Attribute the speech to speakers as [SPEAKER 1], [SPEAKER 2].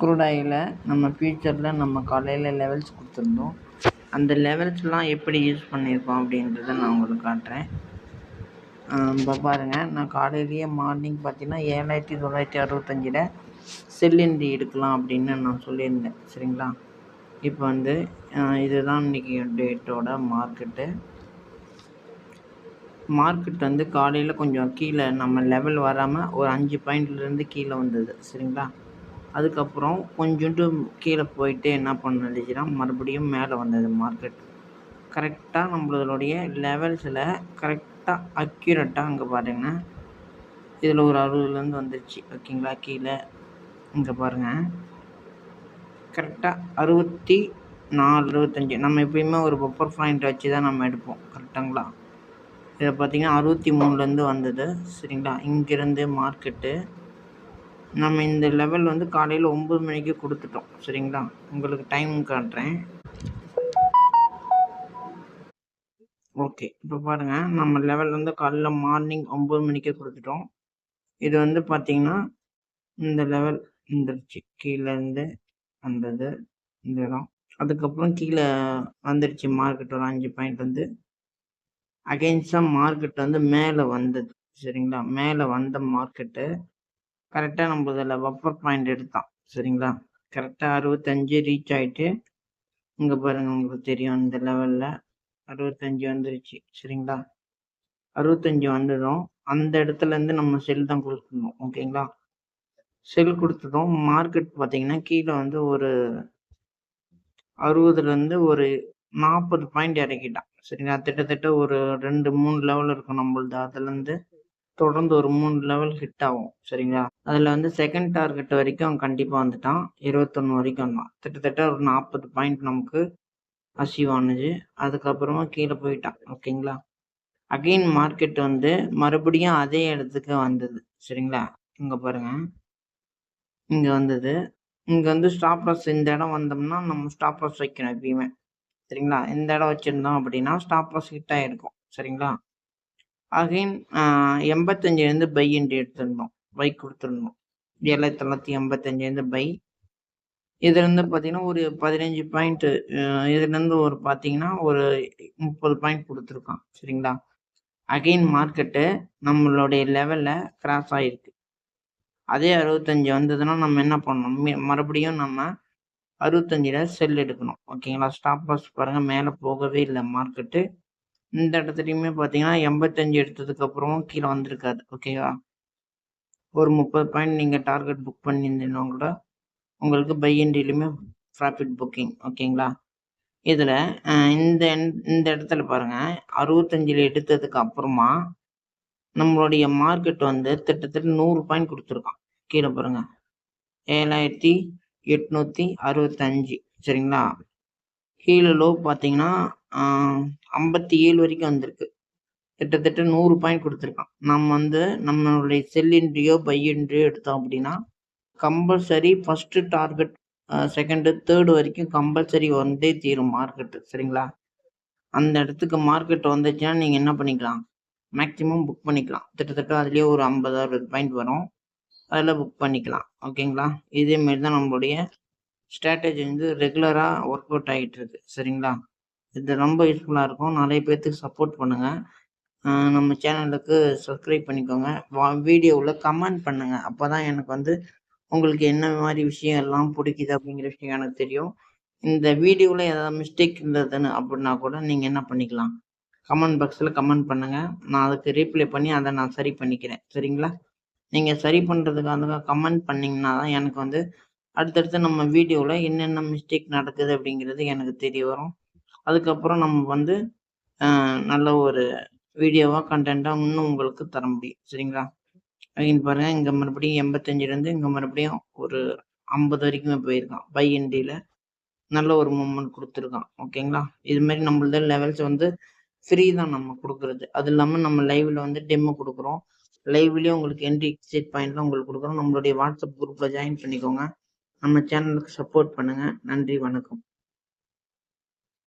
[SPEAKER 1] Crude ஆயிலை நம்ம ஃபியூச்சரில் நம்ம காலையில் லெவல்ஸ் கொடுத்துருந்தோம். அந்த லெவல்ஸ்லாம் எப்படி யூஸ் பண்ணியிருக்கோம் அப்படின்றத நான் உங்களுக்கு காட்டுறேன். இப்போ பாருங்கள், நான் காலையிலேயே மார்னிங் பார்த்தீங்கன்னா 7965 செல் என்ட்ரி எடுக்கலாம் அப்படின்னு நான் சொல்லியிருந்தேன். சரிங்களா? இப்போ வந்து இதுதான் இன்றைக்கி டேட்டோட மார்க்கெட் வந்து காலையில் கொஞ்சம் கீழே நம்ம லெவல் வராமல் ஒரு 5 பாயிண்ட்லேருந்து கீழே வந்தது. சரிங்களா? அதுக்கப்புறம் கொஞ்சோண்டு கீழே போயிட்டு என்ன பண்ணுச்சுன்னா மறுபடியும் மேலே வந்தது மார்க்கெட். கரெக்டாக நம்மளுடைய லெவல்ஸில் கரெக்டாக அக்யூரேட்டாக அங்கே பாருங்கன்னா இதில் ஒரு 60லேருந்து வந்துடுச்சு. ஓகேங்களா? கீழே இங்கே பாருங்கள், கரெக்டாக 64 65. நம்ம எப்பயுமே ஒரு பப்பர் பாயிண்ட் வச்சு தான் நம்ம எடுப்போம். கரெக்டாங்களா? இதை பார்த்தீங்கன்னா 63லேருந்து வந்தது. சரிங்களா? இங்கேருந்து மார்க்கெட்டு நம்ம இந்த லெவல் வந்து காலையில் 9 மணிக்கு கொடுத்துட்டோம். சரிங்களா? உங்களுக்கு டைம் காட்டுறேன். ஓகே, இப்போ பாருங்கள், நம்ம லெவல் வந்து காலையில் மார்னிங் 9 மணிக்கே கொடுத்துட்டோம். இது வந்து பார்த்தீங்கன்னா இந்த லெவல் வந்துருச்சு, கீழேருந்து வந்தது இந்த இடம். அதுக்கப்புறம் கீழே வந்துடுச்சு மார்க்கெட் ஒரு 5 பாயிண்ட் வந்து அகெயின்ஸ்டாக மார்க்கெட் வந்து மேலே வந்தது. சரிங்களா? மேலே வந்த மார்க்கெட்டு கரெக்டாக நம்ம இதில் பஃபர் பாயிண்ட் எடுத்தான். சரிங்களா? கரெக்டாக 65 ரீச் ஆகிட்டு இங்கே பாருங்கள், உங்களுக்கு தெரியும் இந்த லெவலில் 65 வந்துருச்சு. சரிங்களா? 65 வந்ததும் அந்த இடத்துலேருந்து நம்ம செல் தான் கொடுத்துருந்தோம். ஓகேங்களா? செல் கொடுத்ததும் மார்க்கெட் பார்த்தீங்கன்னா கீழே வந்து ஒரு 60லேருந்து ஒரு 40 பாயிண்ட் இறக்கிட்டான். சரிங்களா? கிட்டத்தட்ட ஒரு 2-3 லெவல் இருக்கும் நம்மளது. அதுலேருந்து தொடர்ந்து ஒரு 3 லெவல் ஹிட் ஆகும். சரிங்களா? அதில் வந்து செகண்ட் டார்கெட் வரைக்கும் அவன் கண்டிப்பாக வந்துட்டான். 21 வரைக்கும் வந்தான். கிட்டத்தட்ட ஒரு 40 பாயிண்ட் நமக்கு அச்சீவ் ஆனுச்சு. அதுக்கப்புறமா கீழே போயிட்டான். ஓகேங்களா? அகெயின் மார்க்கெட் வந்து மறுபடியும் அதே இடத்துக்கு வந்தது. சரிங்களா? இங்கே பாருங்கள், இங்கே வந்தது. இங்கே வந்து ஸ்டாப் லாஸ் இந்த இடம் வந்தோம்னா நம்ம ஸ்டாப் லாஸ் வைக்கணும் எப்பயுமே. சரிங்களா? இந்த இடம் வச்சுருந்தோம் அப்படின்னா ஸ்டாப் லாஸ் ஹிட் ஆகிருக்கும். சரிங்களா? அகெயின் 85லேருந்து பை என்ட்ரி எடுத்திருந்தோம், பை கொடுத்துருந்தோம். 7985 பை. இதுலேருந்து பார்த்தீங்கன்னா ஒரு 15 பாயிண்ட்டு, இதுலேருந்து ஒரு பார்த்தீங்கன்னா ஒரு 30 பாயிண்ட் கொடுத்துருக்கான். சரிங்களா? அகெயின் மார்க்கெட்டு நம்மளுடைய லெவலில் கிராஸ் ஆகிருக்கு. அதே 65 வந்ததுன்னா நம்ம என்ன பண்ணணும், மறுபடியும் நம்ம 65ல் செல் எடுக்கணும். ஓகேங்களா? ஸ்டாப் லாஸ் பாருங்கள், மேலே போகவே இல்லை மார்க்கெட்டு. இந்த இடத்துலையுமே பார்த்தீங்கன்னா 85 எடுத்ததுக்கப்புறமும் கீழே வந்திருக்காது. ஓகேவா? ஒரு 30 பாயிண்ட் நீங்கள் டார்கெட் புக் பண்ணியிருந்தீங்கன்னா கூட உங்களுக்கு பை என்ட்ரிலையுமே ப்ராஃபிட் புக்கிங். ஓகேங்களா? இதில் இந்த இடத்துல பாருங்கள், 65ல் எடுத்ததுக்கு அப்புறமா நம்மளுடைய மார்க்கெட் வந்து கிட்டத்தட்ட 100 பாயிண்ட் கொடுத்துருக்கான். கீழே பாருங்கள், 7865. சரிங்களா? கீழே லோ பார்த்தீங்கன்னா 57 வரைக்கும் வந்திருக்கு. கிட்டத்தட்ட 100 பாயிண்ட் கொடுத்துருக்கான். நம்ம வந்து நம்மளுடைய செல் என்ட்ரியோ பை என்ட்ரியோ எடுத்தோம் அப்படின்னா compulsory first target, second, third வரைக்கும் கம்பல்சரி வந்தே தீரும் மார்க்கெட்டு. சரிங்களா? அந்த இடத்துக்கு மார்க்கெட் வந்துச்சுன்னா நீங்கள் என்ன பண்ணிக்கலாம், மேக்ஸிமம் புக் பண்ணிக்கலாம். கிட்டத்தட்ட அதுலேயே ஒரு 50-60 பாயிண்ட் வரும், அதில் புக் பண்ணிக்கலாம். ஓகேங்களா? இதேமாரி தான் நம்மளுடைய ஸ்ட்ராட்டஜி வந்து ரெகுலராக ஒர்க் அவுட் ஆகிட்டு இருக்கு. சரிங்களா? இது ரொம்ப யூஸ்ஃபுல்லாக இருக்கும். நிறைய பேர்த்துக்கு சப்போர்ட் பண்ணுங்கள். நம்ம சேனலுக்கு சப்ஸ்கிரைப் பண்ணிக்கோங்க. வீடியோவில் கமெண்ட் பண்ணுங்கள். அப்போ தான் எனக்கு வந்து உங்களுக்கு என்ன மாதிரி விஷயம் எல்லாம் பிடிக்குது அப்படிங்கிற விஷயம் எனக்கு தெரியும். இந்த வீடியோவில் ஏதாவது மிஸ்டேக் இருந்ததுன்னு அப்படின்னா கூட நீங்கள் என்ன பண்ணிக்கலாம், கமெண்ட் பாக்ஸில் கமெண்ட் பண்ணுங்கள். நான் அதுக்கு ரீப்ளை பண்ணி அதை நான் சரி பண்ணிக்கிறேன். சரிங்களா? நீங்கள் சரி பண்ணுறதுக்காக கமெண்ட் பண்ணிங்கன்னா தான் எனக்கு வந்து அடுத்தடுத்து நம்ம வீடியோவில் என்னென்ன மிஸ்டேக் நடக்குது அப்படிங்கிறது எனக்கு தெரிய வரும். அதுக்கப்புறம் நம்ம வந்து நல்ல ஒரு வீடியோவாக கண்டென்ட்டாக இன்னும் உங்களுக்கு தர முடியும். சரிங்களா? அகைன் பாருங்கள், இங்கே மறுபடியும் 85லேருந்து இங்கே மறுபடியும் ஒரு 50 வரைக்குமே போயிருக்கான். பை என்ட்ரியில் நல்ல ஒரு மூமெண்ட் கொடுத்துருக்கான். ஓகேங்களா? இதுமாரி நம்மளது லெவல்ஸ் வந்து ஃப்ரீ தான் நம்ம கொடுக்குறது. அது இல்லாமல் நம்ம லைவில் வந்து டெமோ கொடுக்குறோம். லைவ்லேயே உங்களுக்கு என்ட்ரி எக்ஸிட் பாயிண்ட்லாம் உங்களுக்கு கொடுக்குறோம். நம்மளுடைய வாட்ஸ்அப் குரூப்பில் ஜாயின் பண்ணிக்கோங்க. நம்ம சேனலுக்கு சப்போர்ட் பண்ணுங்கள். நன்றி, வணக்கம்.